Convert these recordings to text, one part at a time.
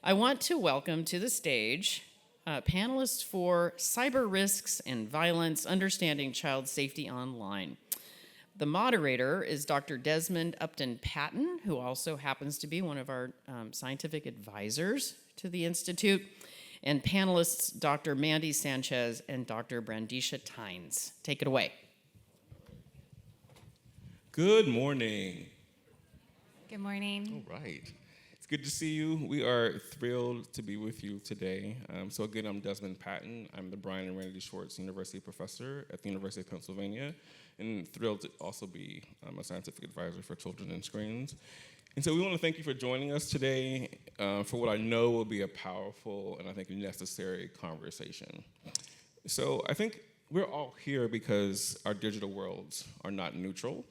I want to welcome to the stage panelists for Cyber Risks and Violence, Understanding Child Safety Online. The moderator is Dr. Desmond Upton Patton, who also happens to be one of our scientific advisors to the Institute, and panelists Dr. Mandy Sanchez and Dr. Brendesha Tynes. Take it away. Good morning. Good morning. All right. It's good to see you. We are thrilled to be with you today. So again, I'm Desmond Patton. I'm the Brian and Randy Schwartz University Professor at the University of Pennsylvania, and thrilled to also be a scientific advisor for Children and Screens. And so we want to thank you for joining us today for what I know will be a powerful and I think necessary conversation. So I think we're all here because our digital worlds are not neutral.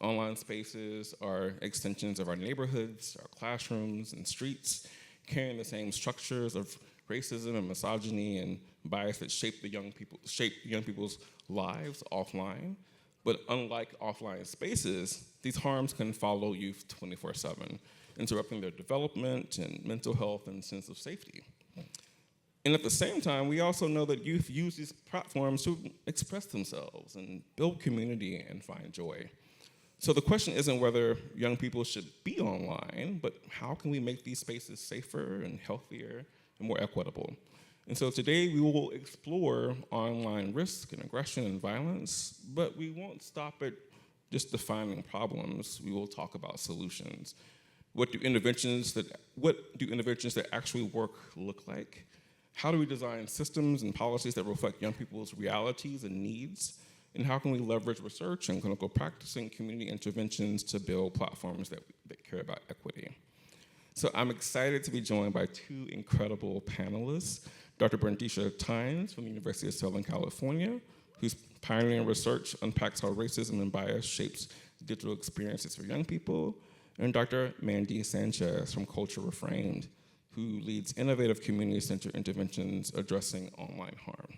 Online spaces are extensions of our neighborhoods, our classrooms, and streets, carrying the same structures of racism and misogyny and bias that shape young people's lives offline. But unlike offline spaces, these harms can follow youth 24/7, interrupting their development and mental health and sense of safety. And at the same time, we also know that youth use these platforms to express themselves and build community and find joy. So the question isn't whether young people should be online, but how can we make these spaces safer and healthier and more equitable? And so today we will explore online risk and aggression and violence, but we won't stop at just defining problems. We will talk about solutions. What do interventions that actually work look like? How do we design systems and policies that reflect young people's realities and needs? And how can we leverage research and clinical practice and community interventions to build platforms that care about equity? So I'm excited to be joined by two incredible panelists, Dr. Brendesha Tynes from the University of Southern California, whose pioneering research unpacks how racism and bias shapes digital experiences for young people, and Dr. Mandy Sanchez from Culture Reframed, who leads innovative community-centered interventions addressing online harm.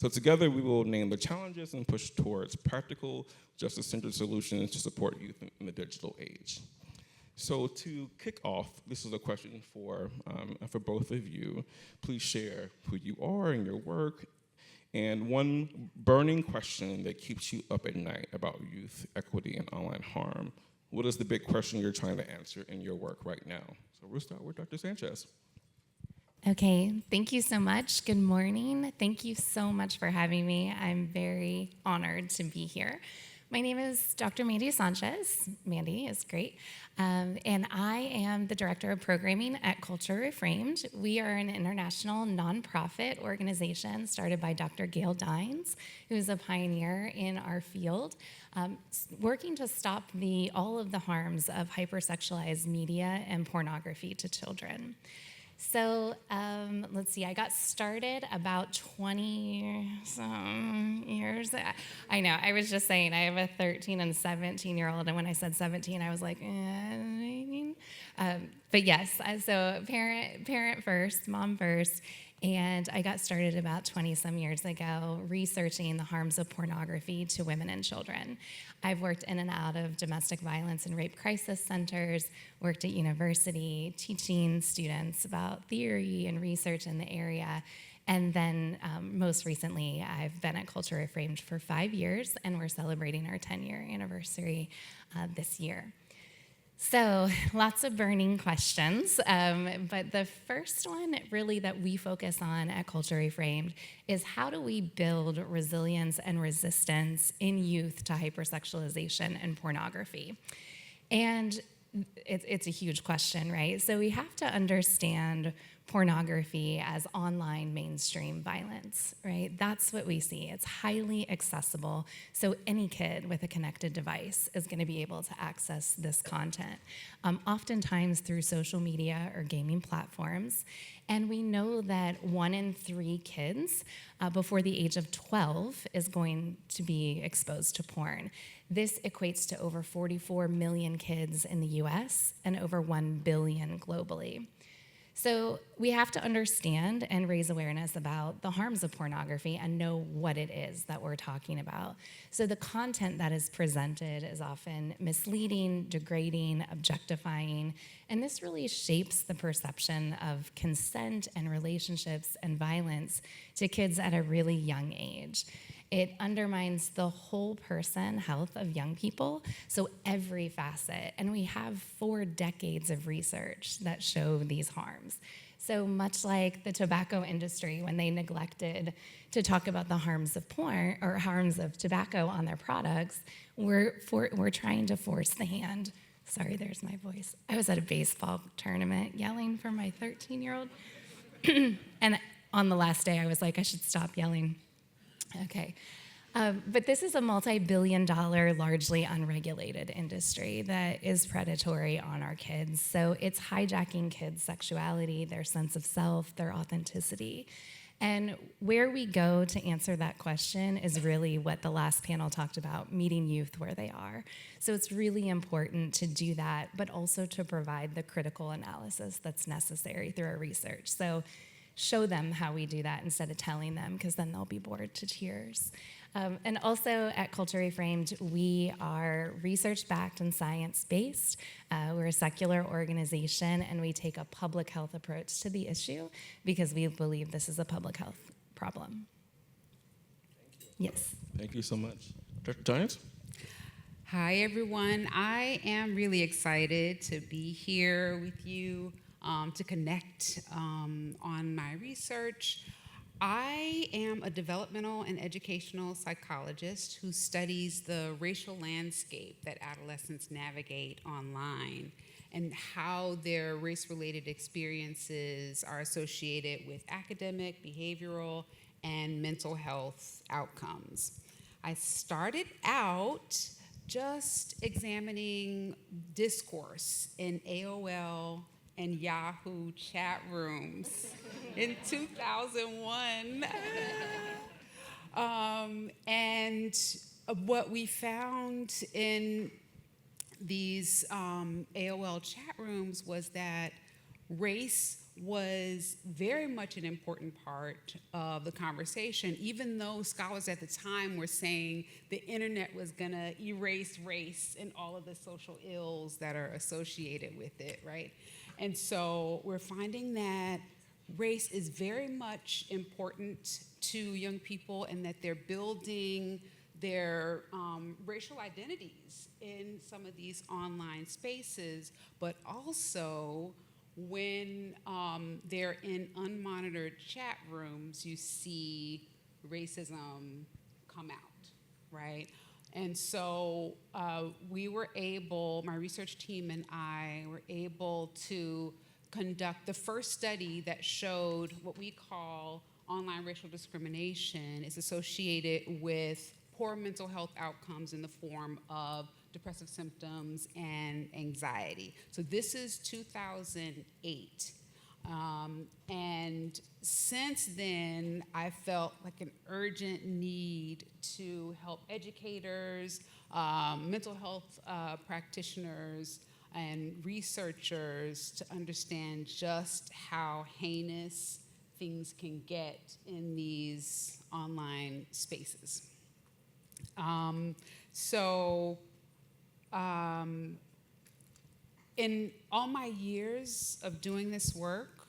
So together we will name the challenges and push towards practical, justice-centered solutions to support youth in the digital age. So to kick off, this is a question for both of you. Please share who you are and your work, and one burning question that keeps you up at night about youth equity and online harm. What is the big question you're trying to answer in your work right now? So we'll start with Dr. Sanchez. Okay, thank you so much. Good morning. Thank you so much for having me. I'm very honored to be here. My name is Dr. Mandy Sanchez. Mandy is great. And I am the Director of Programming at Culture Reframed. We are an international nonprofit organization started by Dr. Gail Dines, who's a pioneer in our field, working to stop all of the harms of hypersexualized media and pornography to children. So let's see, I got started about 20-some years. I know, I was just saying, I have a 13 and 17-year-old, and when I said 17, I was like, but yes, so parent first, mom first, and I got started about 20-some years ago researching the harms of pornography to women and children. I've worked in and out of domestic violence and rape crisis centers, worked at university teaching students about theory and research in the area, and then most recently I've been at Culture Reframed for 5 years, and we're celebrating our 10-year anniversary this year. So lots of burning questions, but the first one really that we focus on at Culture Reframed is how do we build resilience and resistance in youth to hypersexualization and pornography? And it's a huge question, right? So we have to understand pornography as online mainstream violence, right? That's what we see. It's highly accessible, so any kid with a connected device is going to be able to access this content, oftentimes through social media or gaming platforms. And we know that 1 in 3 kids before the age of 12 is going to be exposed to porn. This equates to over 44 million kids in the US and over 1 billion globally. So we have to understand and raise awareness about the harms of pornography and know what it is that we're talking about. So the content that is presented is often misleading, degrading, objectifying, and this really shapes the perception of consent and relationships and violence to kids at a really young age. It undermines the whole person health of young people, so every facet. And we have 4 decades of research that show these harms. So much like the tobacco industry, when they neglected to talk about the harms of porn or harms of tobacco on their products, we're trying to force the hand. Sorry, there's my voice. I was at a baseball tournament yelling for my 13-year-old. And on the last day, I was like, I should stop yelling. Okay. But this is a multi-billion-dollar, largely unregulated industry that is predatory on our kids. So it's hijacking kids' sexuality, their sense of self, their authenticity. And where we go to answer that question is really what the last panel talked about, meeting youth where they are. So it's really important to do that, but also to provide the critical analysis that's necessary through our research. So show them how we do that instead of telling them, because then they'll be bored to tears. And also at Culture Reframed, we are research-backed and science-based. We're a secular organization, and we take a public health approach to the issue because we believe this is a public health problem. Thank you. Yes. Thank you so much. Dr. Tynes? Hi, everyone. I am really excited to be here with you to connect on my research. I am a developmental and educational psychologist who studies the racial landscape that adolescents navigate online and how their race-related experiences are associated with academic, behavioral, and mental health outcomes. I started out just examining discourse in AOL and Yahoo chat rooms in 2001. And what we found in these AOL chat rooms was that race was very much an important part of the conversation, even though scholars at the time were saying the internet was gonna erase race and all of the social ills that are associated with it, right? And so we're finding that race is very much important to young people and that they're building their racial identities in some of these online spaces, but also when they're in unmonitored chat rooms, you see racism come out, right? And so we were able, my research team and I were able to conduct the first study that showed what we call online racial discrimination is associated with poor mental health outcomes in the form of depressive symptoms and anxiety. So this is 2008. And since then, I felt like an urgent need to help educators, mental health practitioners, and researchers to understand just how heinous things can get in these online spaces. In all my years of doing this work,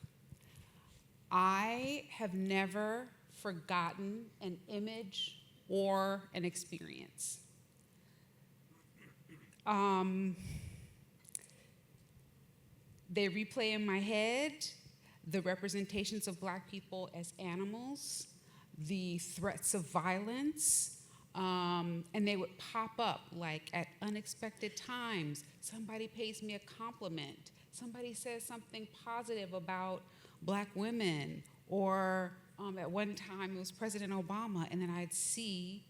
I have never forgotten an image or an experience. They replay in my head the representations of Black people as animals, the threats of violence, and they would pop up like at unexpected times. Somebody pays me a compliment. Somebody says something positive about Black women, or at one time it was President Obama, and then I'd see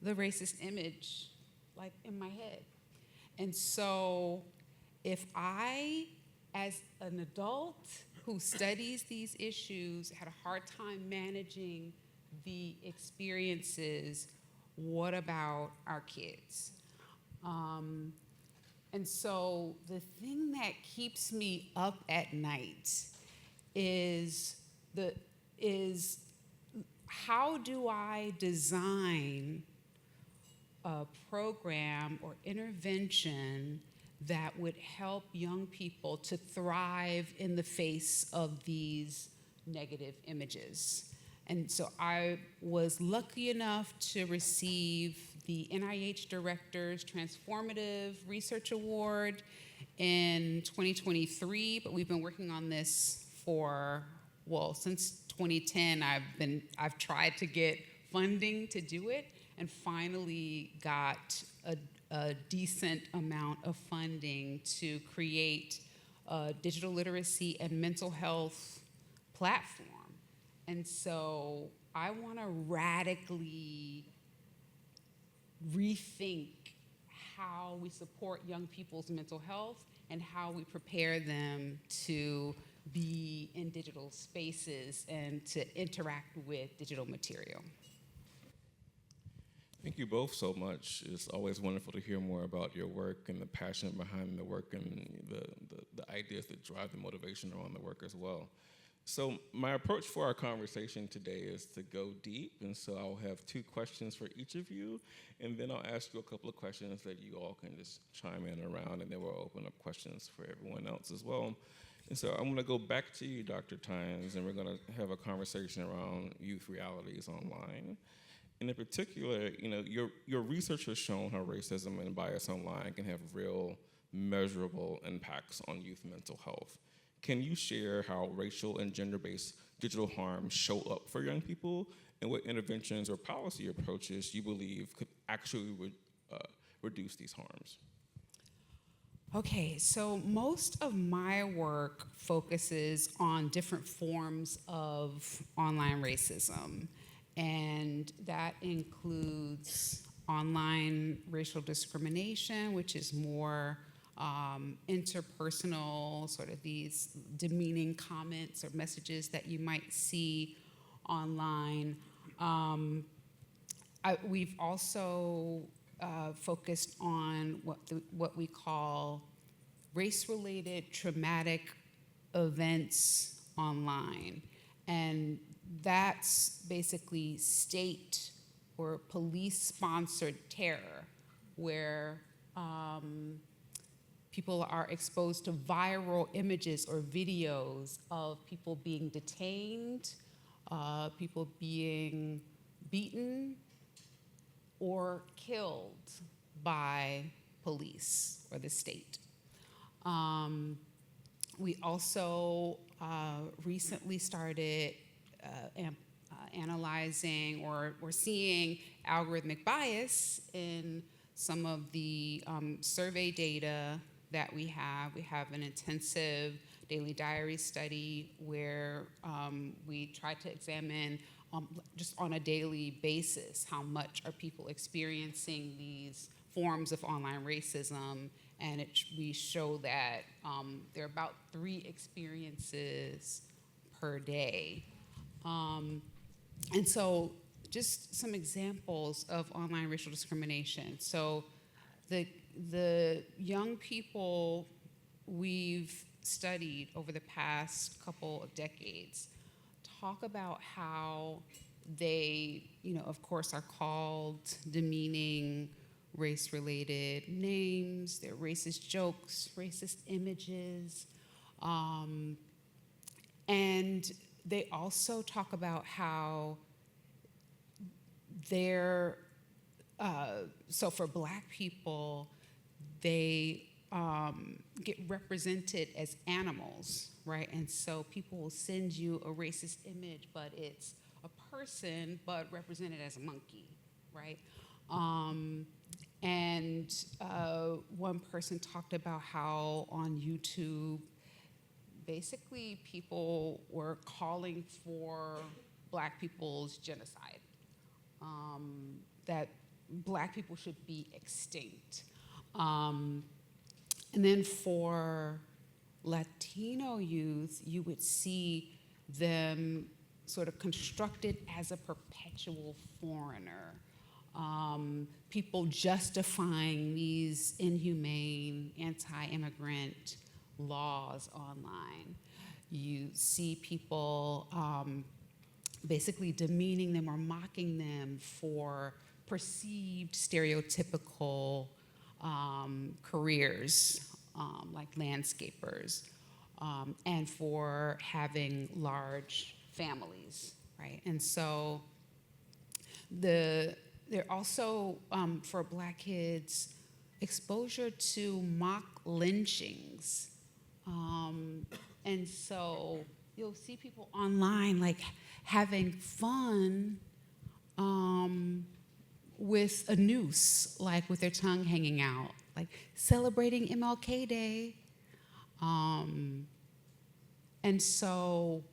the racist image like in my head. And so if I, as an adult who studies these issues, had a hard time managing the experiences, what about our kids? And so the thing that keeps me up at night is how do I design a program or intervention that would help young people to thrive in the face of these negative images. And so I was lucky enough to receive the NIH Director's Transformative Research Award in 2023, but we've been working on this for, well, since 2010. I've tried to get funding to do it, and finally got a decent amount of funding to create a digital literacy and mental health platform. And so I want to radically rethink how we support young people's mental health and how we prepare them to be in digital spaces and to interact with digital material. Thank you both so much. It's always wonderful to hear more about your work and the passion behind the work and the ideas that drive the motivation around the work as well. So my approach for our conversation today is to go deep, and so I'll have 2 questions for each of you, and then I'll ask you a couple of questions that you all can just chime in around, and then we'll open up questions for everyone else as well. And so I'm gonna go back to you, Dr. Tynes, and we're gonna have a conversation around youth realities online. And in particular, your research has shown how racism and bias online can have real, measurable impacts on youth mental health. Can you share how racial and gender-based digital harms show up for young people, and what interventions or policy approaches you believe could actually reduce these harms? Okay, so most of my work focuses on different forms of online racism, and that includes online racial discrimination, which is more interpersonal, sort of these demeaning comments or messages that you might see online. We've also focused on what we call race-related traumatic events online. And that's basically state or police-sponsored terror, where people are exposed to viral images or videos of people being detained, people being beaten or killed by police or the state. We also recently started analyzing or seeing algorithmic bias in some of the survey data that we have. We have an intensive daily diary study where we try to examine just on a daily basis how much are people experiencing these forms of online racism, and we show that there are about 3 experiences per day. And so just some examples of online racial discrimination. So the young people we've studied over the past couple of decades talk about how they, of course, are called demeaning race-related names, their racist jokes, racist images, and they also talk about how they're, so for Black people, they get represented as animals, right? And so people will send you a racist image, but it's a person, but represented as a monkey, right? And one person talked about how on YouTube, basically people were calling for Black people's genocide, that Black people should be extinct. And then for Latino youth, you would see them sort of constructed as a perpetual foreigner. People justifying these inhumane, anti-immigrant laws online. You see people basically demeaning them or mocking them for perceived stereotypical careers, like landscapers, and for having large families, right? And so there also, for Black kids, exposure to mock lynchings. And so you'll see people online like having fun with a noose, like with their tongue hanging out, like celebrating MLK Day. And so,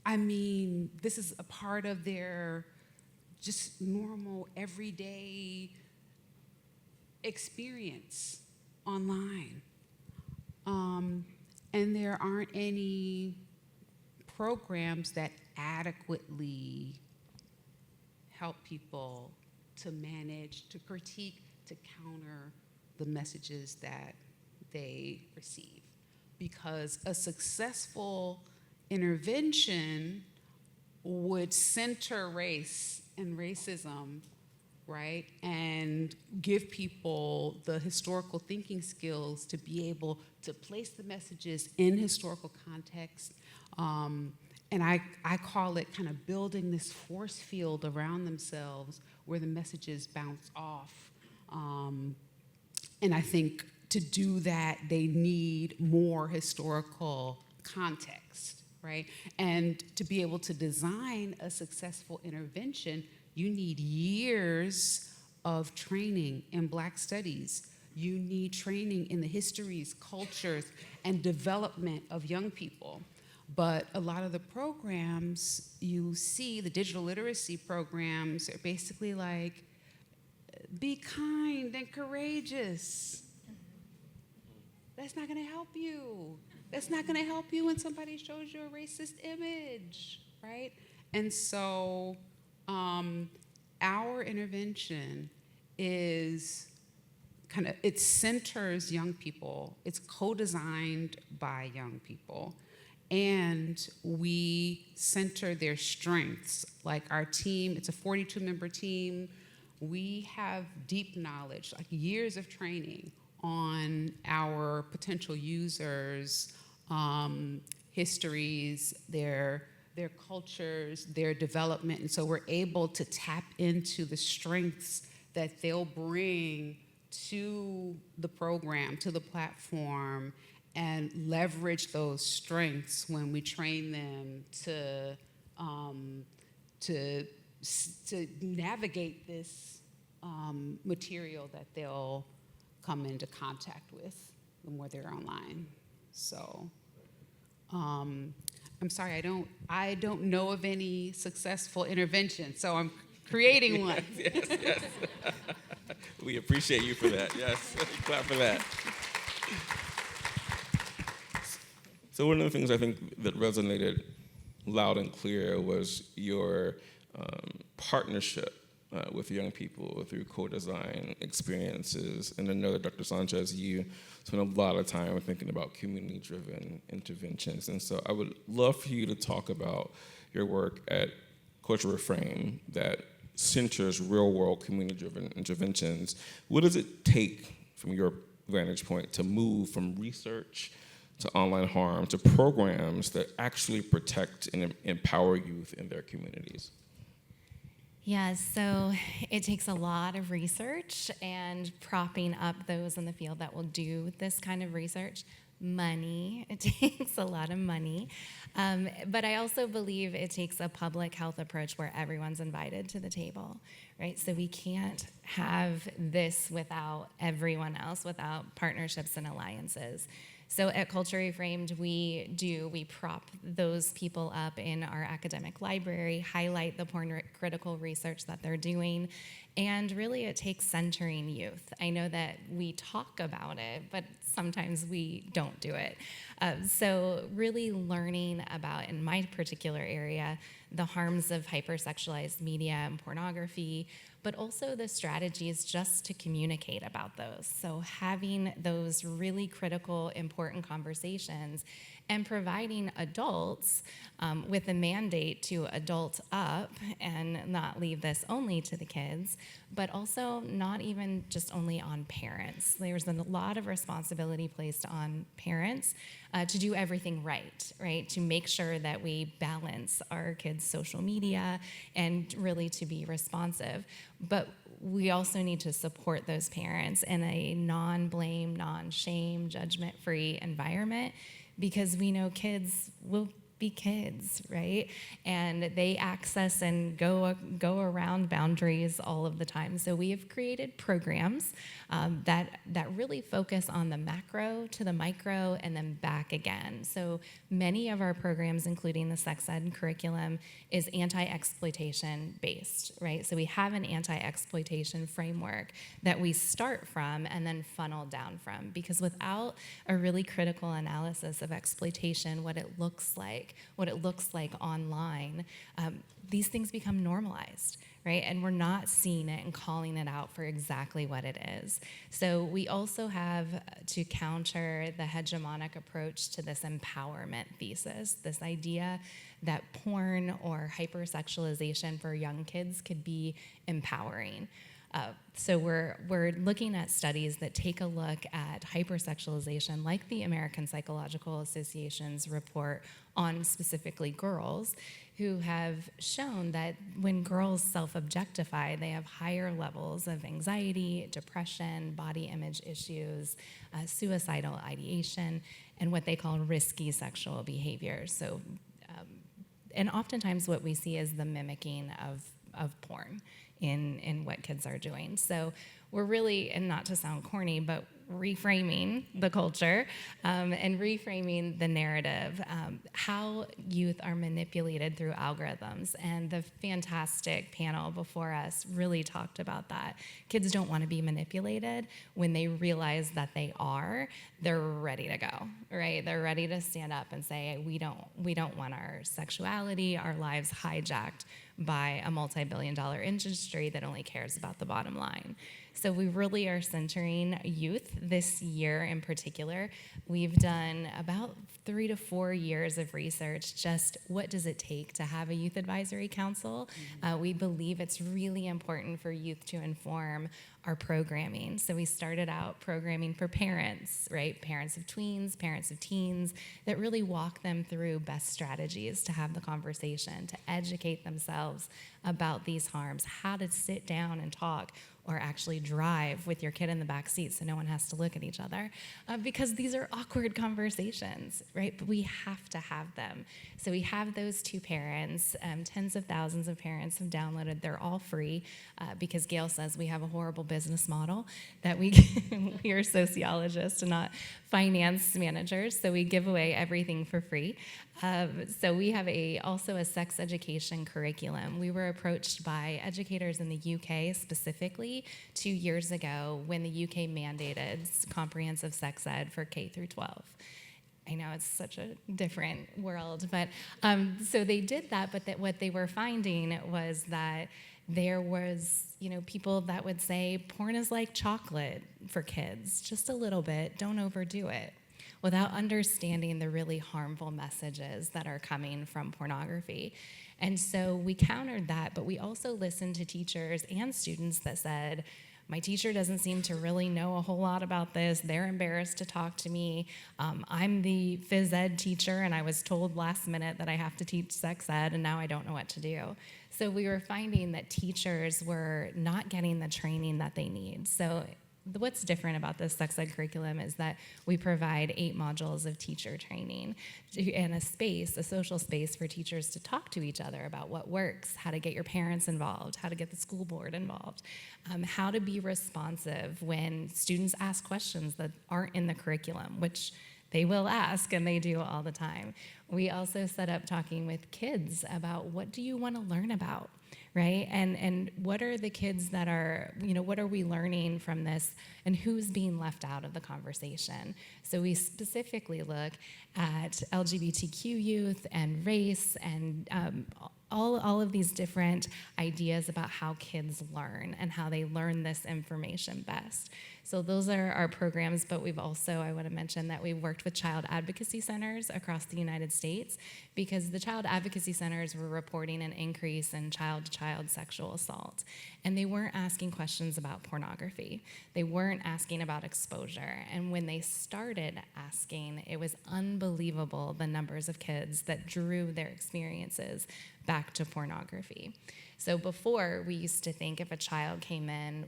I mean, this is a part of their just normal, everyday experience online. And there aren't any programs that adequately help people to manage, to critique, to counter the messages that they receive. Because a successful intervention would center race and racism, right? And give people the historical thinking skills to be able to place the messages in historical context. And I call it kind of building this force field around themselves where the messages bounce off. And I think to do that, they need more historical context, right? And to be able to design a successful intervention, you need years of training in Black studies. You need training in the histories, cultures, and development of young people. But a lot of the programs you see, the digital literacy programs, are basically like, be kind and courageous. That's not gonna help you. That's not gonna help you when somebody shows you a racist image, right? And so our intervention is it centers young people. It's co-designed by young people. And we center their strengths. Like our team, it's a 42-member team. We have deep knowledge, like years of training on our potential users, histories, their cultures, their development. And so we're able to tap into the strengths that they'll bring to the program, to the platform, and leverage those strengths when we train them to navigate this material that they'll come into contact with the more they're online. So, I'm sorry, I don't know of any successful intervention, so I'm creating one. Yes. We appreciate you for that. Yes, clap for that. So one of the things I think that resonated loud and clear was your partnership with young people through co-design experiences. And I know that Dr. Sanchez, you spent a lot of time thinking about community-driven interventions. And so I would love for you to talk about your work at Reframed that centers real-world community-driven interventions. What does it take, from your vantage point, to move from research to online harm to programs that actually protect and empower youth in their communities? Yeah, so it takes a lot of research and propping up those in the field that will do this kind of research. Money, it takes a lot of money. But I also believe it takes a public health approach where everyone's invited to the table, right? So we can't have this without everyone else, without partnerships and alliances. So at Culture Reframed, we prop those people up in our academic library, highlight the porn critical research that they're doing, and really it takes centering youth. I know that we talk about it, but sometimes we don't do it. So really learning about, in my particular area, the harms of hypersexualized media and pornography, but also the strategies just to communicate about those. So having those really critical, important conversations and providing adults with a mandate to adult up and not leave this only to the kids, but also not even just only on parents. There's a lot of responsibility placed on parents to do everything right? To make sure that we balance our kids' social media and really to be responsive. But we also need to support those parents in a non-blame, non-shame, judgment-free environment, because we know kids will be kids, right? And they access and go around boundaries all of the time. So we have created programs that really focus on the macro to the micro and then back again. So many of our programs, including the sex ed curriculum, is anti-exploitation based, right? So we have an anti-exploitation framework that we start from and then funnel down from, because without a really critical analysis of exploitation, what it looks like online, these things become normalized, right? And we're not seeing it and calling it out for exactly what it is. So we also have to counter the hegemonic approach to this empowerment thesis, this idea that porn or hypersexualization for young kids could be empowering. So we're looking at studies that take a look at hypersexualization, like the American Psychological Association's report on specifically girls, who have shown that when girls self-objectify, they have higher levels of anxiety, depression, body image issues, suicidal ideation, and what they call risky sexual behaviors. So, and oftentimes what we see is the mimicking of porn in what kids are doing. So we're really, and not to sound corny, but reframing the culture and reframing the narrative, how youth are manipulated through algorithms. And the fantastic panel before us really talked about that. Kids don't want to be manipulated. When they realize that they are, they're ready to go, right? They're ready to stand up and say, we don't want our sexuality, our lives hijacked by a multi-billion-dollar industry that only cares about the bottom line. So we really are centering youth this year in particular. We've done about 3 to 4 years of research, just what does it take to have a youth advisory council? We believe it's really important for youth to inform our programming. So we started out programming for parents, right? Parents of tweens, parents of teens, that really walk them through best strategies to have the conversation, to educate themselves about these harms, how to sit down and talk, or actually drive with your kid in the back seat so no one has to look at each other, because these are awkward conversations, right? But we have to have them. So we have those 2 parents. Tens of thousands of parents have downloaded. They're all free because Gail says we have a horrible business model, that we are sociologists and not finance managers, so we give away everything for free. So we have also a sex education curriculum. We were approached by educators in the UK specifically 2 years ago when the UK mandated comprehensive sex ed for K through 12. I know it's such a different world, but so they did that, but what they were finding was that there was, people that would say porn is like chocolate for kids, just a little bit, don't overdo it, without understanding the really harmful messages that are coming from pornography. And so we countered that, but we also listened to teachers and students that said, my teacher doesn't seem to really know a whole lot about this. They're embarrassed to talk to me. I'm the phys ed teacher, and I was told last minute that I have to teach sex ed, and now I don't know what to do. So we were finding that teachers were not getting the training that they need. So what's different about this sex ed curriculum is that we provide 8 modules of teacher training and a social space for teachers to talk to each other about what works, how to get your parents involved, how to get the school board involved, how to be responsive when students ask questions that aren't in the curriculum, which they will ask, and they do all the time. We also set up talking with kids about what do you want to learn about, right? And what are the kids that are, what are we learning from this, and who's being left out of the conversation? So we specifically look at LGBTQ youth and race and all of these different ideas about how kids learn and how they learn this information best. So those are our programs, but we've also, I want to mention that we've worked with child advocacy centers across the United States, because the child advocacy centers were reporting an increase in child-to-child sexual assault. And they weren't asking questions about pornography. They weren't asking about exposure. And when they started asking, it was unbelievable the numbers of kids that drew their experiences back to pornography. So before, we used to think if a child came in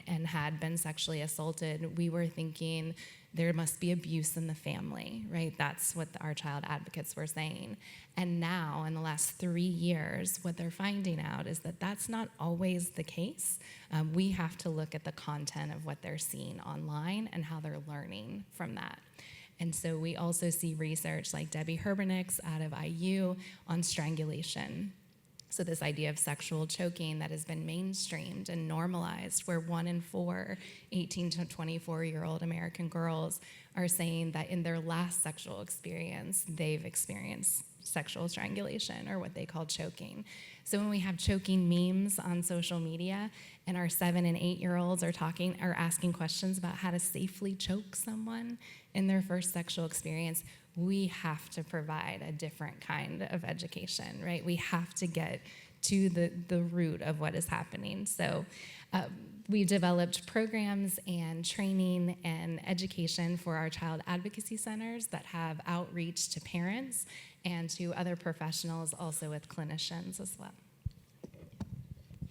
and had been sexually assaulted, we were thinking there must be abuse in the family, right? That's what our child advocates were saying. And now, in the last 3 years, what they're finding out is that that's not always the case. We have to look at the content of what they're seeing online and how they're learning from that. And so we also see research like Debbie Herbernick's out of IU on strangulation. So this idea of sexual choking that has been mainstreamed and normalized, where 1 in 4 18 to 24-year-old American girls are saying that in their last sexual experience, they've experienced sexual strangulation, or what they call choking. So when we have choking memes on social media and our 7 and 8-year-olds are asking questions about how to safely choke someone in their first sexual experience, we have to provide a different kind of education, right? We have to get to the root of what is happening. So we developed programs and training and education for our child advocacy centers that have outreach to parents and to other professionals, also with clinicians as well.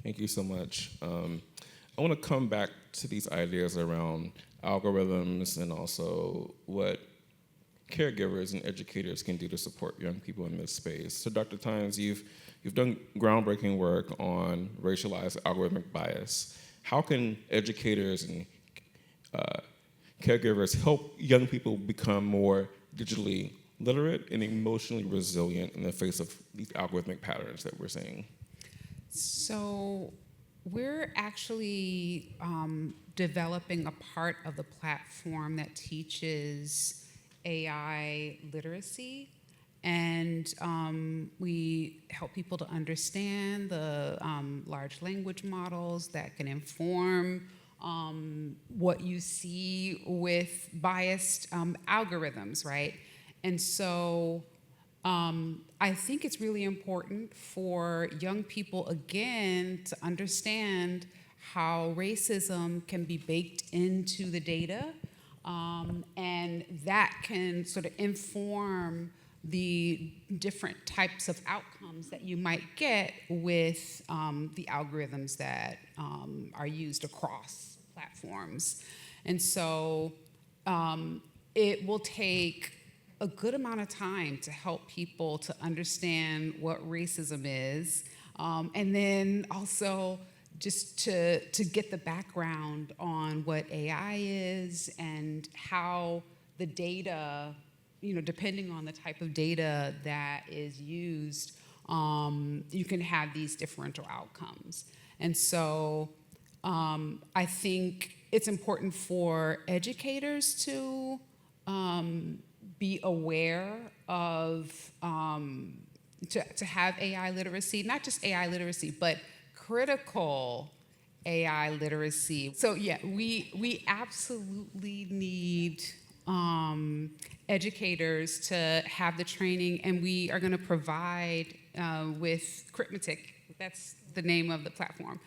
Thank you so much. I want to come back to these ideas around algorithms and also what caregivers and educators can do to support young people in this space. So Dr. Tynes, you've done groundbreaking work on racialized algorithmic bias. How can educators and caregivers help young people become more digitally literate and emotionally resilient in the face of these algorithmic patterns that we're seeing? So we're actually developing a part of the platform that teaches AI literacy, and we help people to understand the large language models that can inform what you see with biased algorithms, right? And so I think it's really important for young people, again, to understand how racism can be baked into the data, and that can sort of inform the different types of outcomes that you might get with the algorithms that are used across platforms. And so it will take a good amount of time to help people to understand what racism is, and then also just to get the background on what AI is and how the data, depending on the type of data that is used, you can have these differential outcomes. And so I think it's important for educators to be aware of, to have AI literacy, not just AI literacy, but critical AI literacy. So yeah, we absolutely need educators to have the training, and we are going to provide with Critmatic, that's the name of the platform.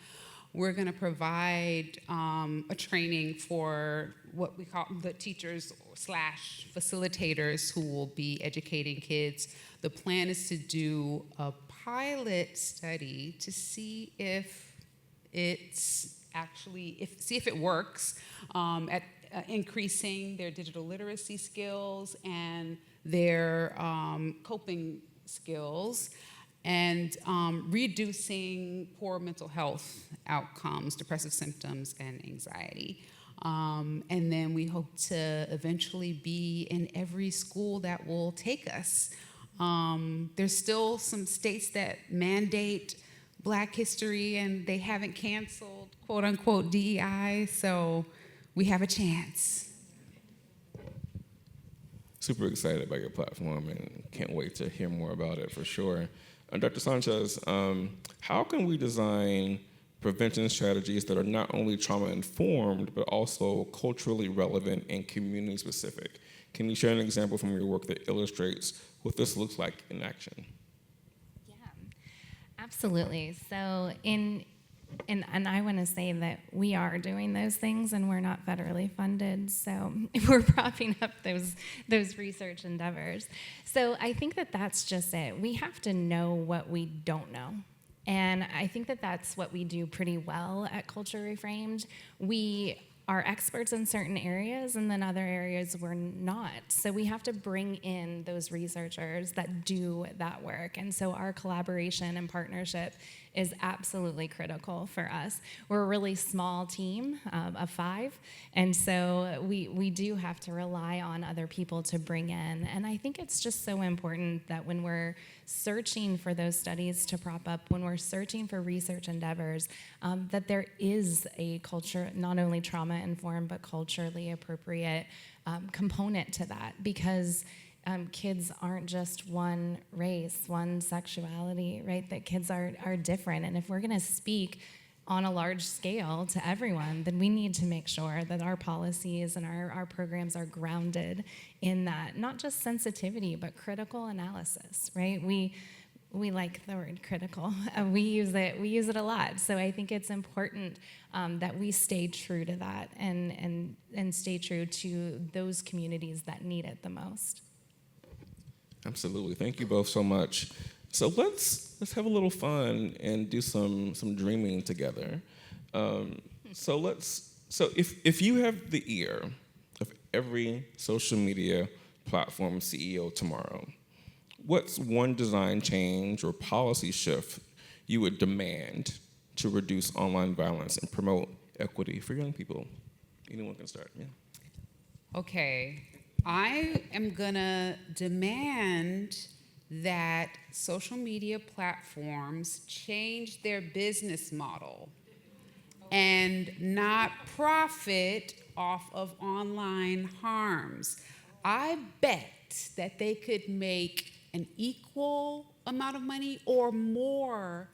We're going to provide a training for what we call the teachers / facilitators who will be educating kids. The plan is to do a pilot study to see if it's actually, see if it works at increasing their digital literacy skills and their coping skills, and reducing poor mental health outcomes, depressive symptoms, and anxiety. And then we hope to eventually be in every school that will take us. There's still some states that mandate Black history, and they haven't canceled, quote unquote, DEI, so we have a chance. Super excited about your platform and can't wait to hear more about it for sure. Dr. Sanchez, how can we design prevention strategies that are not only trauma-informed, but also culturally relevant and community-specific? Can you share an example from your work that illustrates what this looks like in action? Yeah, absolutely. So and I want to say that we are doing those things, and we're not federally funded, so we're propping up those research endeavors. So I think that that's just it. We have to know what we don't know. And I think that that's what we do pretty well at Culture Reframed. We are experts in certain areas, and then other areas we're not. So we have to bring in those researchers that do that work. And so our collaboration and partnership is absolutely critical for us. We're a really small team of 5, and so we do have to rely on other people to bring in. And I think it's just so important that when we're searching for those studies to prop up, when we're searching for research endeavors, that there is a culture, not only trauma-informed, but culturally appropriate component to that, because kids aren't just one race, one sexuality, right? That kids are different. And if we're gonna speak on a large scale to everyone, then we need to make sure that our policies and our programs are grounded in that, not just sensitivity, but critical analysis, right? We like the word critical. We use it a lot. So I think it's important that we stay true to that and stay true to those communities that need it the most. Absolutely. Thank you both so much. So let's have a little fun and do some dreaming together. So if you have the ear of every social media platform CEO tomorrow, what's one design change or policy shift you would demand to reduce online violence and promote equity for young people? Anyone can start. Yeah. Okay, I am gonna demand that social media platforms change their business model and not profit off of online harms. I bet that they could make an equal amount of money or more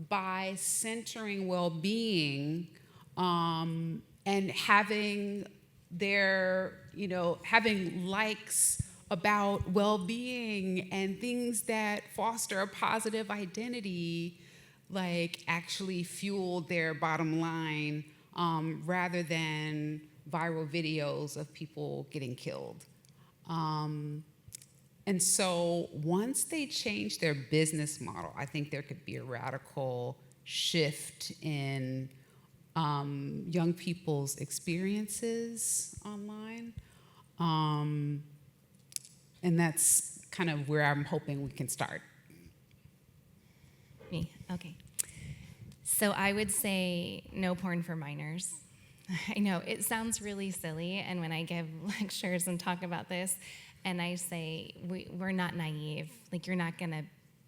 by centering well-being and having having likes about well-being and things that foster a positive identity, like actually fuel their bottom line rather than viral videos of people getting killed. And so once they change their business model, I think there could be a radical shift in young people's experiences online. And that's kind of where I'm hoping we can start. Me, okay. So I would say no porn for minors. I know, it sounds really silly, and when I give lectures and talk about this, and I say, we're not naive. Like, you're not gonna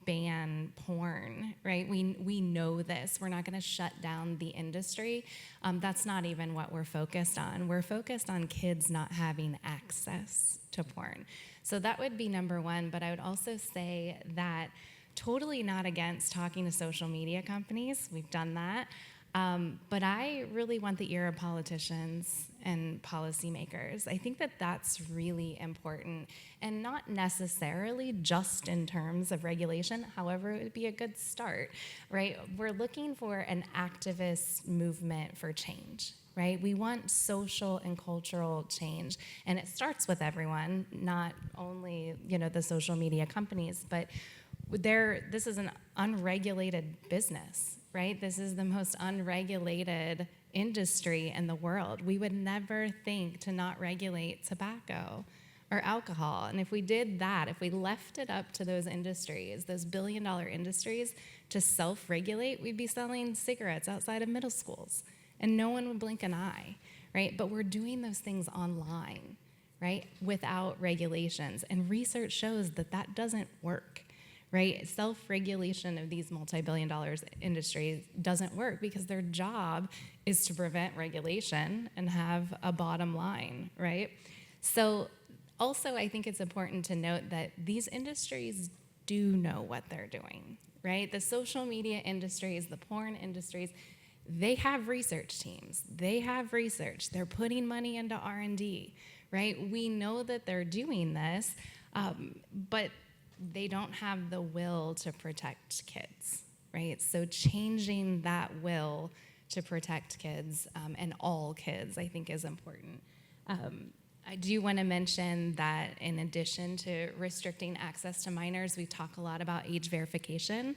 ban porn, right? We know this. We're not gonna shut down the industry. That's not even what we're focused on. We're focused on kids not having access to porn. So that would be number one, but I would also say that totally not against talking to social media companies. We've done that. But I really want the ear of politicians and policymakers. I think that that's really important, and not necessarily just in terms of regulation. However, it would be a good start, right? We're looking for an activist movement for change, right? We want social and cultural change, and it starts with everyone, not only the social media companies, but this is an unregulated business, right? This is the most unregulated industry in the world. We would never think to not regulate tobacco or alcohol. And if we did that, if we left it up to those industries, those billion-dollar industries, to self-regulate, we'd be selling cigarettes outside of middle schools, and no one would blink an eye, right? But we're doing those things online, right, without regulations. And research shows that that doesn't work. Right? Self-regulation of these multi-billion-dollar industries doesn't work because their job is to prevent regulation and have a bottom line, right? So also I think it's important to note that these industries do know what they're doing, right? The social media industries, the porn industries, they have research teams. They have research. They're putting money into R&D, right? We know that they're doing this, but they don't have the will to protect kids, right? So changing that will to protect kids and all kids, I think, is important. I do want to mention that in addition to restricting access to minors, we talk a lot about age verification.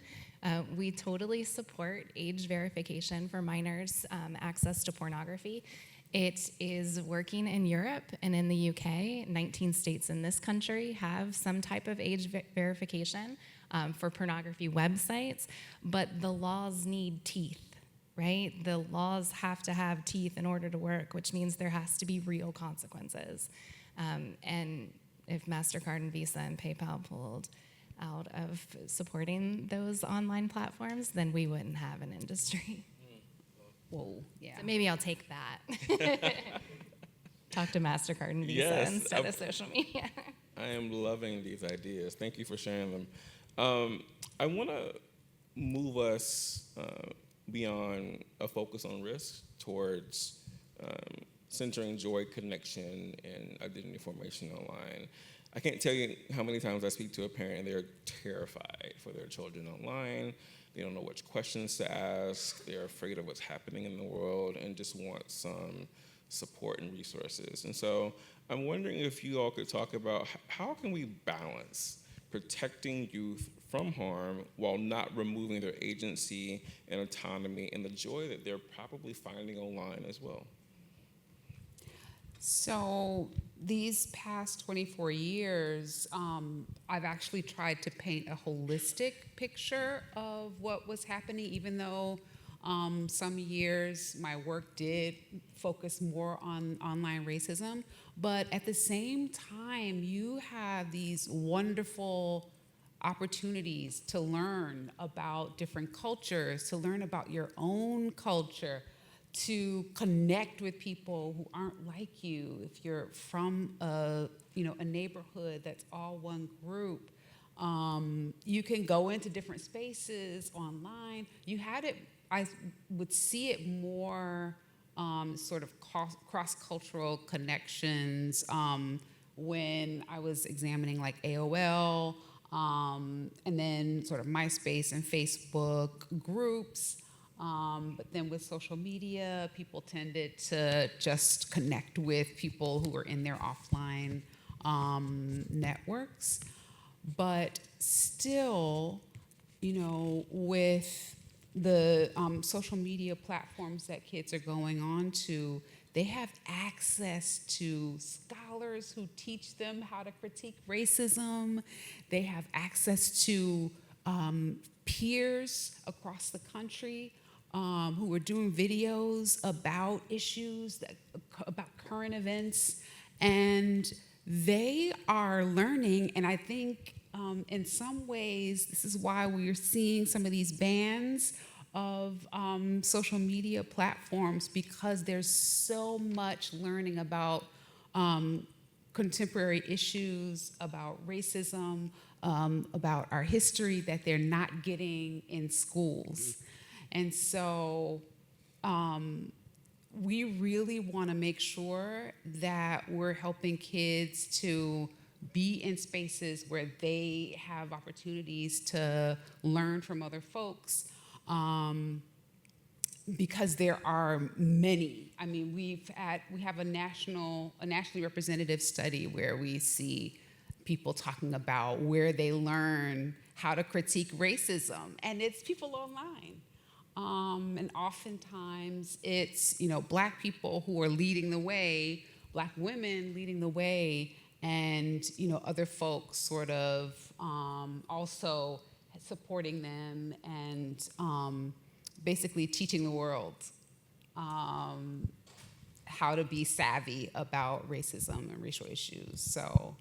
We totally support age verification for minors' access to pornography. It is working in Europe and in the UK. 19 states in this country have some type of age verification for pornography websites, but the laws need teeth, right? The laws have to have teeth in order to work, which means there has to be real consequences. And if MasterCard and Visa and PayPal pulled out of supporting those online platforms, then we wouldn't have an industry. Whoa, yeah. So maybe I'll take that. Talk to MasterCard and Visa instead of social media. I am loving these ideas. Thank you for sharing them. I want to move us beyond a focus on risk towards centering joy, connection, and identity formation online. I can't tell you how many times I speak to a parent and they're terrified for their children online. They don't know which questions to ask. They're afraid of what's happening in the world and just want some support and resources. And so I'm wondering if you all could talk about how can we balance protecting youth from harm while not removing their agency and autonomy and the joy that they're probably finding online as well. So these past 24 years, I've actually tried to paint a holistic picture of what was happening, even though some years my work did focus more on online racism. But at the same time, you have these wonderful opportunities to learn about different cultures, to learn about your own culture, to connect with people who aren't like you. If you're from a neighborhood that's all one group, you can go into different spaces online. I would see it more sort of cross-cultural connections when I was examining like AOL, and then sort of MySpace and Facebook groups. But then with social media, people tended to just connect with people who were in their offline networks. But still, with the social media platforms that kids are going on to, they have access to scholars who teach them how to critique racism. They have access to peers across the country who are doing videos about issues, about current events, and they are learning. And I think in some ways, this is why we're seeing some of these bans of social media platforms, because there's so much learning about contemporary issues, about racism, about our history that they're not getting in schools. And so we really want to make sure that we're helping kids to be in spaces where they have opportunities to learn from other folks, because there are many. I mean, we have a nationally representative study where we see people talking about where they learn how to critique racism, and it's people online. And oftentimes it's, Black people who are leading the way, Black women leading the way, and, other folks sort of also supporting them and basically teaching the world how to be savvy about racism and racial issues. So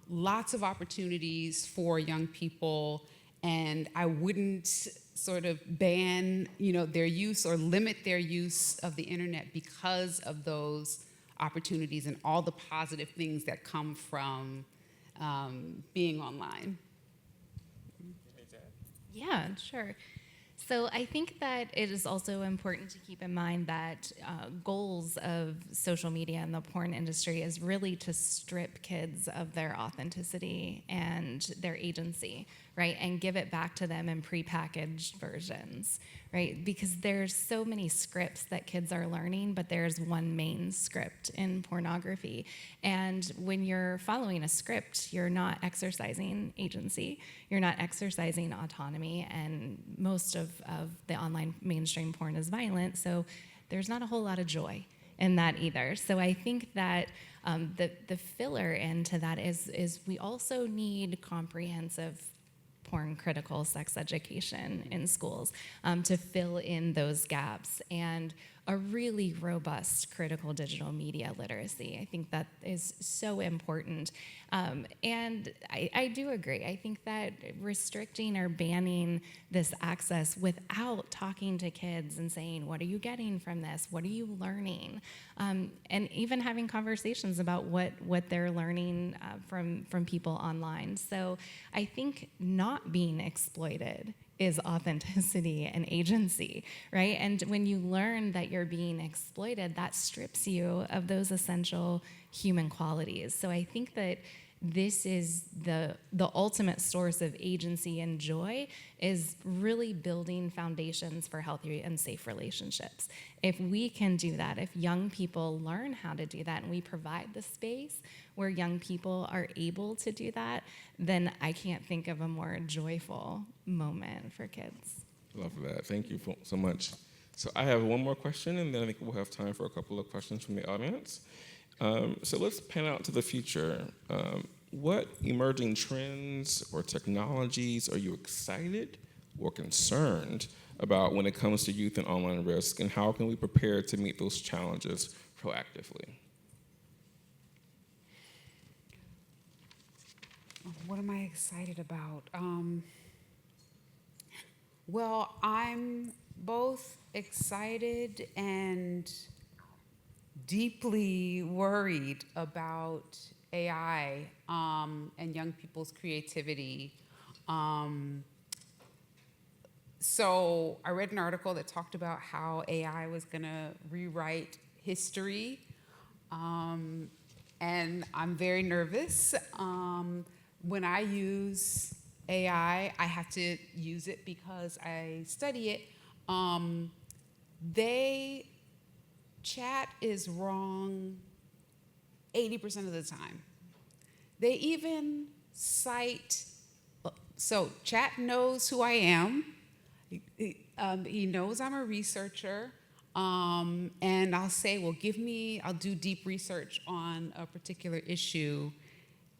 lots of opportunities for young people, and I wouldn't sort of ban, their use or limit their use of the internet because of those opportunities and all the positive things that come from being online. Yeah, sure. So I think that it is also important to keep in mind that goals of social media and the porn industry is really to strip kids of their authenticity and their agency, right? And give it back to them in prepackaged versions, right? Because there's so many scripts that kids are learning, but there's one main script in pornography. And when you're following a script, you're not exercising agency, you're not exercising autonomy, and most of the online mainstream porn is violent, so there's not a whole lot of joy in that either. So I think that the filler into that is we also need comprehensive porn critical sex education in schools to fill in those gaps, and a really robust critical digital media literacy. I think that is so important. And I do agree. I think that restricting or banning this access without talking to kids and saying, what are you getting from this? What are you learning? And even having conversations about what they're learning from people online. So I think not being exploited is authenticity and agency, right? And when you learn that you're being exploited, that strips you of those essential human qualities. So I think that this is the ultimate source of agency and joy, is really building foundations for healthy and safe relationships. If we can do that, if young people learn how to do that, and we provide the space where young people are able to do that, then I can't think of a more joyful moment for kids. Love that. Thank you so much. So I have one more question, and then I think we'll have time for a couple of questions from the audience. So let's pan out to the future. What emerging trends or technologies are you excited or concerned about when it comes to youth and online risk, and how can we prepare to meet those challenges proactively? What am I excited about? Well, I'm both excited and deeply worried about AI and young people's creativity. So I read an article that talked about how AI was going to rewrite history, and I'm very nervous. When I use AI, I have to use it because I study it. Chat is wrong 80% of the time. They even cite, so chat knows who I am. He knows I'm a researcher. And I'll say, well, I'll do deep research on a particular issue.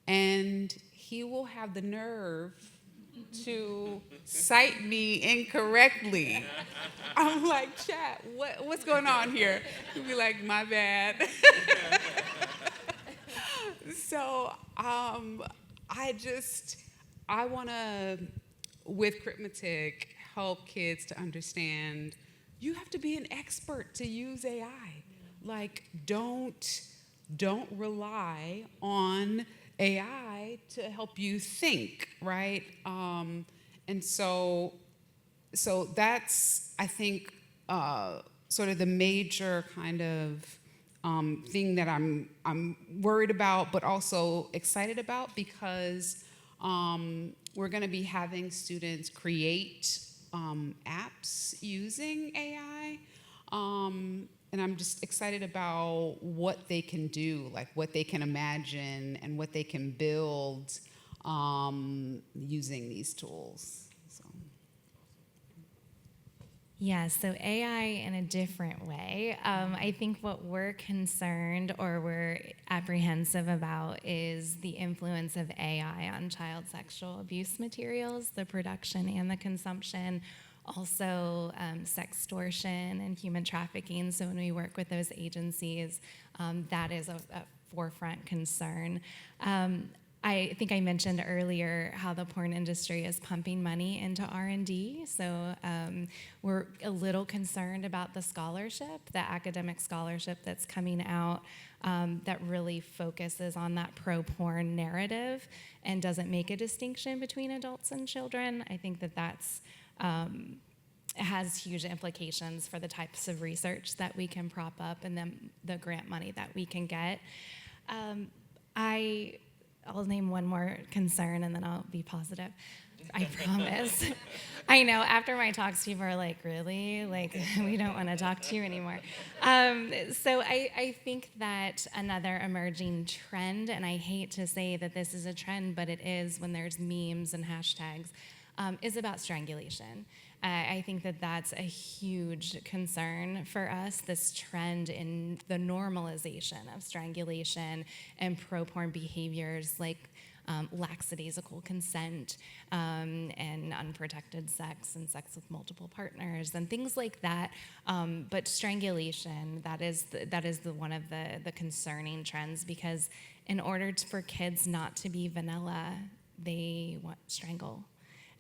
And he will have the nerve to cite me incorrectly. I'm like, chat, what's going on here? He'll be like, my bad. So I want to, with Critmatic, help kids to understand you have to be an expert to use AI. Like, don't rely on AI to help you think, right? And so that's, I think, sort of the major kind of thing that I'm worried about, but also excited about, because we're going to be having students create apps using AI. And I'm just excited about what they can do, like what they can imagine and what they can build using these tools. So. Yeah, so AI in a different way. I think what we're concerned or we're apprehensive about is the influence of AI on child sexual abuse materials, the production and the consumption. Also, sextortion and human trafficking. So when we work with those agencies, that is a forefront concern. I think I mentioned earlier how the porn industry is pumping money into R&D. So we're a little concerned about the scholarship, the academic scholarship that's coming out that really focuses on that pro-porn narrative and doesn't make a distinction between adults and children. I think that that's has huge implications for the types of research that we can prop up and then the grant money that we can get. I'll name one more concern and then I'll be positive. I promise. I know after my talks, people are like, really? Like, we don't want to talk to you anymore. So I think that another emerging trend, and I hate to say that this is a trend, but it is when there's memes and hashtags, is about strangulation. I think that that's a huge concern for us, this trend in the normalization of strangulation and pro-porn behaviors like lackadaisical consent and unprotected sex and sex with multiple partners and things like that. But strangulation, that is one of the concerning trends, because in order for kids not to be vanilla, they want strangle.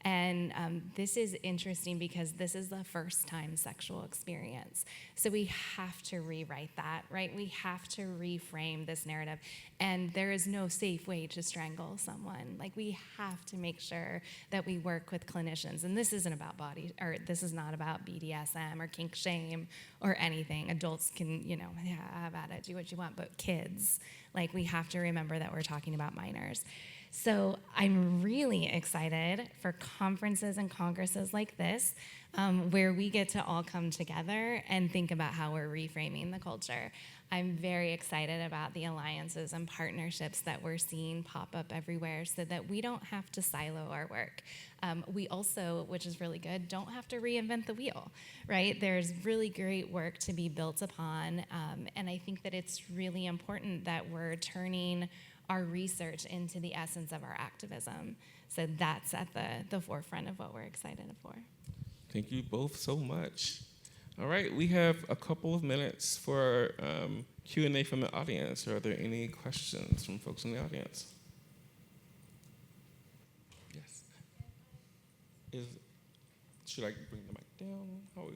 And this is interesting because this is the first time sexual experience. So we have to rewrite that, right? We have to reframe this narrative. And there is no safe way to strangle someone. Like, we have to make sure that we work with clinicians. And this isn't about this is not about BDSM or kink shame or anything. Adults can, have at it, do what you want. But kids, like, we have to remember that we're talking about minors. So I'm really excited for conferences and congresses like this, where we get to all come together and think about how we're reframing the culture. I'm very excited about the alliances and partnerships that we're seeing pop up everywhere so that we don't have to silo our work. We also, which is really good, don't have to reinvent the wheel, right? There's really great work to be built upon, and I think that it's really important that we're turning our research into the essence of our activism. So that's at the forefront of what we're excited for. Thank you both so much. All right, we have a couple of minutes for Q&A from the audience. Are there any questions from folks in the audience? Yes. Should I bring the mic down?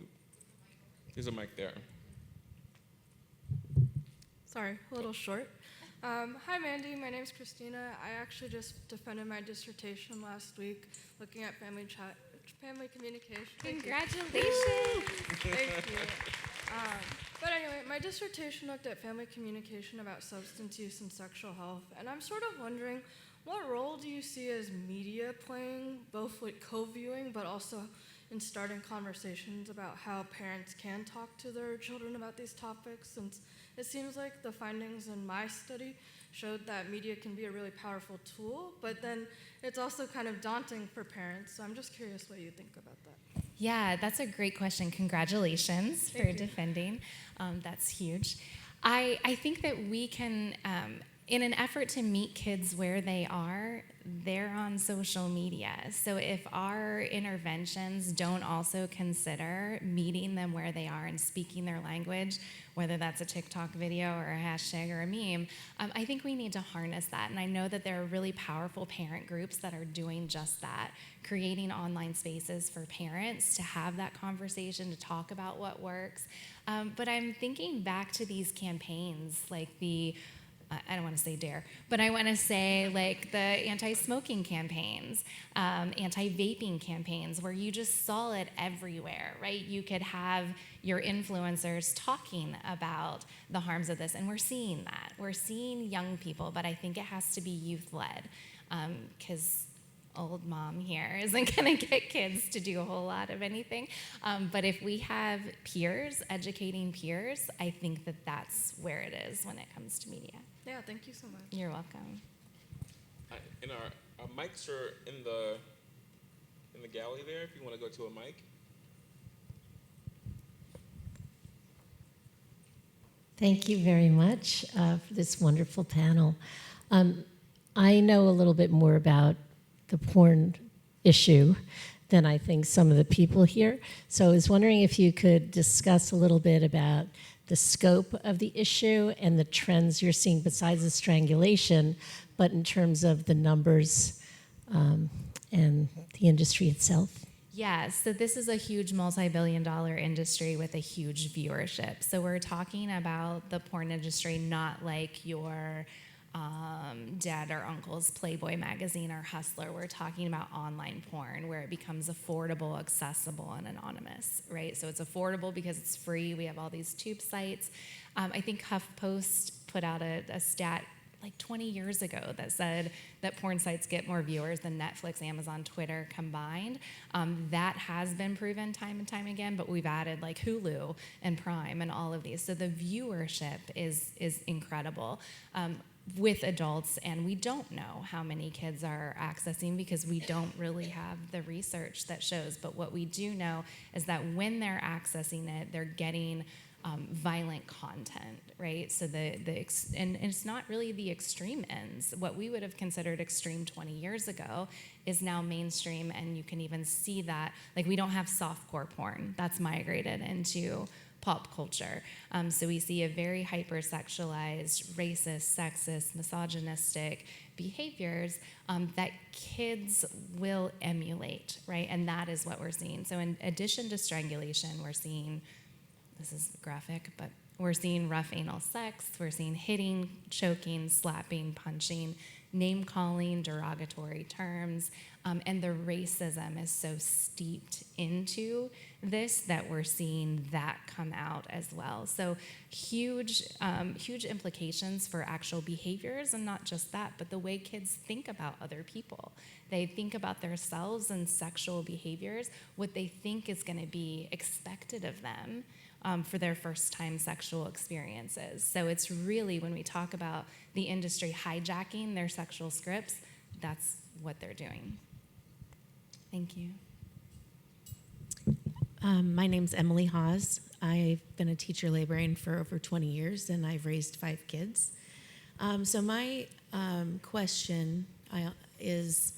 There's a mic there. Sorry, a little short. Hi, Mandy. My name's Christina. I actually just defended my dissertation last week looking at family communication. Congratulations. Thank you. But anyway, my dissertation looked at family communication about substance use and sexual health, and I'm sort of wondering, what role do you see as media playing, both with co-viewing, but also in starting conversations about how parents can talk to their children about these topics, since it seems like the findings in my study showed that media can be a really powerful tool, but then it's also kind of daunting for parents. So I'm just curious what you think about that. Yeah, that's a great question. Congratulations for defending. That's huge. I think that we can, in an effort to meet kids where they are, they're on social media. So if our interventions don't also consider meeting them where they are and speaking their language, whether that's a TikTok video or a hashtag or a meme, I think we need to harness that. And I know that there are really powerful parent groups that are doing just that, creating online spaces for parents to have that conversation, to talk about what works. But I'm thinking back to these campaigns like I don't want to say DARE, but I want to say like the anti-smoking campaigns, anti-vaping campaigns, where you just saw it everywhere, right? You could have your influencers talking about the harms of this, and we're seeing that. We're seeing young people, but I think it has to be youth-led, because old mom here isn't going to get kids to do a whole lot of anything. But if we have peers educating peers, I think that that's where it is when it comes to media. Yeah, thank you so much. You're welcome. And our mics are in the galley there, if you want to go to a mic. Thank you very much for this wonderful panel. I know a little bit more about the porn issue than I think some of the people here. So I was wondering if you could discuss a little bit about the scope of the issue and the trends you're seeing besides the strangulation, but but in terms of the numbers and the industry itself? Yeah, so this is a huge multi-billion-dollar industry with a huge viewership. So we're talking about the porn industry not like your dad or uncle's Playboy magazine or Hustler. We're talking about online porn where it becomes affordable, accessible, and anonymous, right? So it's affordable because it's free. We have all these tube sites. I think HuffPost put out a stat like 20 years ago that said that porn sites get more viewers than Netflix, Amazon, Twitter combined. That has been proven time and time again, but we've added like Hulu and Prime and all of these. So the viewership is incredible with adults, and we don't know how many kids are accessing because we don't really have the research that shows. But what we do know is that when they're accessing it, they're getting violent content, right? So and it's not really the extreme ends. What we would have considered extreme 20 years ago is now mainstream, and you can even see that. Like, we don't have softcore porn. That's migrated into pop culture. So we see a very hypersexualized, racist, sexist, misogynistic behaviors that kids will emulate, right? And that is what we're seeing. So in addition to strangulation, we're seeing, this is graphic, but we're seeing rough anal sex, we're seeing hitting, choking, slapping, punching, name-calling, derogatory terms, and the racism is so steeped into this that we're seeing that come out as well. So huge implications for actual behaviors, and not just that, but the way kids think about other people. They think about themselves and sexual behaviors, what they think is going to be expected of them for their first-time sexual experiences. So it's really, when we talk about the industry hijacking their sexual scripts, that's what they're doing. Thank you. My name's Emily Hawes. I've been a teacher librarian for over 20 years, and I've raised 5 kids. So my question is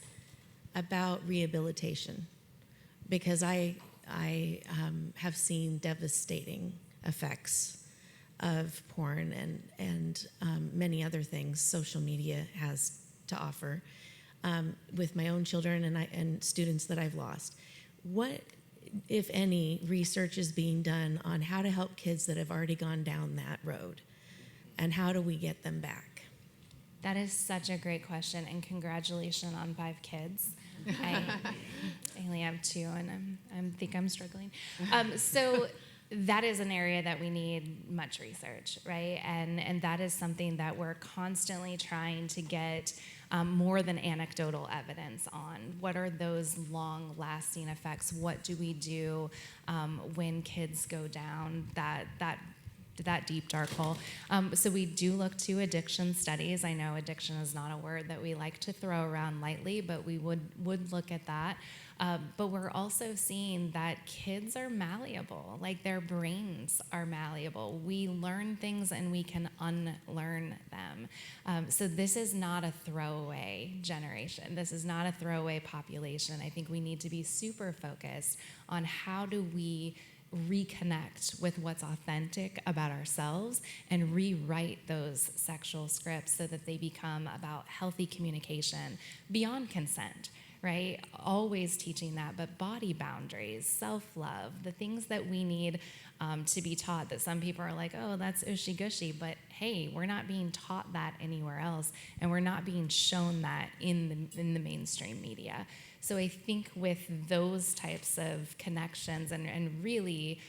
about rehabilitation, because I have seen devastating effects of porn and many other things social media has to offer with my own children and students that I've lost. What, if any, research is being done on how to help kids that have already gone down that road, and how do we get them back? That is such a great question, and congratulations on 5 kids. I only have 2, and I think I'm struggling. So that is an area that we need much research, right? And that is something that we're constantly trying to get more than anecdotal evidence on. What are those long-lasting effects? What do we do when kids go down that deep dark hole? So we do look to addiction studies. I know addiction is not a word that we like to throw around lightly, but we would look at that. But we're also seeing that kids are malleable, like their brains are malleable. We learn things and we can unlearn them. So this is not a throwaway generation. This is not a throwaway population. I think we need to be super focused on how do we reconnect with what's authentic about ourselves and rewrite those sexual scripts so that they become about healthy communication beyond consent, right? Always teaching that, but body boundaries, self-love, the things that we need to be taught, that some people are like, oh, that's ushy-gushy, but hey, we're not being taught that anywhere else, and we're not being shown that in the mainstream media. So I think with those types of connections and really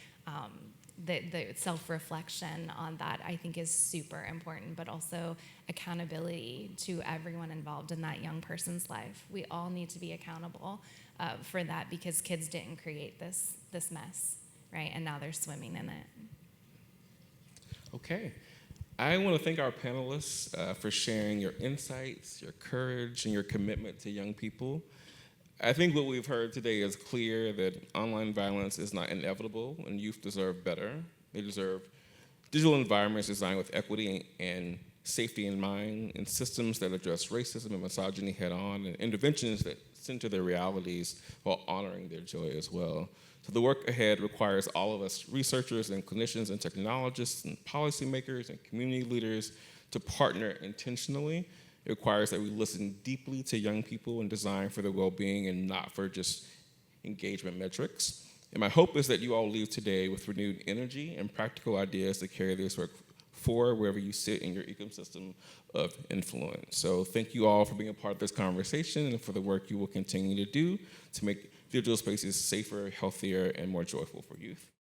the self-reflection on that, I think is super important, but also accountability to everyone involved in that young person's life. We all need to be accountable for that, because kids didn't create this mess, right? And now they're swimming in it. Okay. I want to thank our panelists for sharing your insights, your courage, and your commitment to young people. I think what we've heard today is clear that online violence is not inevitable, and youth deserve better. They deserve digital environments designed with equity and safety in mind, and systems that address racism and misogyny head-on, and interventions that center their realities while honoring their joy as well. So the work ahead requires all of us, researchers and clinicians and technologists and policymakers and community leaders, to partner intentionally It requires that we listen deeply to young people and design for their well-being and not for just engagement metrics. And my hope is that you all leave today with renewed energy and practical ideas to carry this work forward wherever you sit in your ecosystem of influence. So thank you all for being a part of this conversation and for the work you will continue to do to make digital spaces safer, healthier, and more joyful for youth.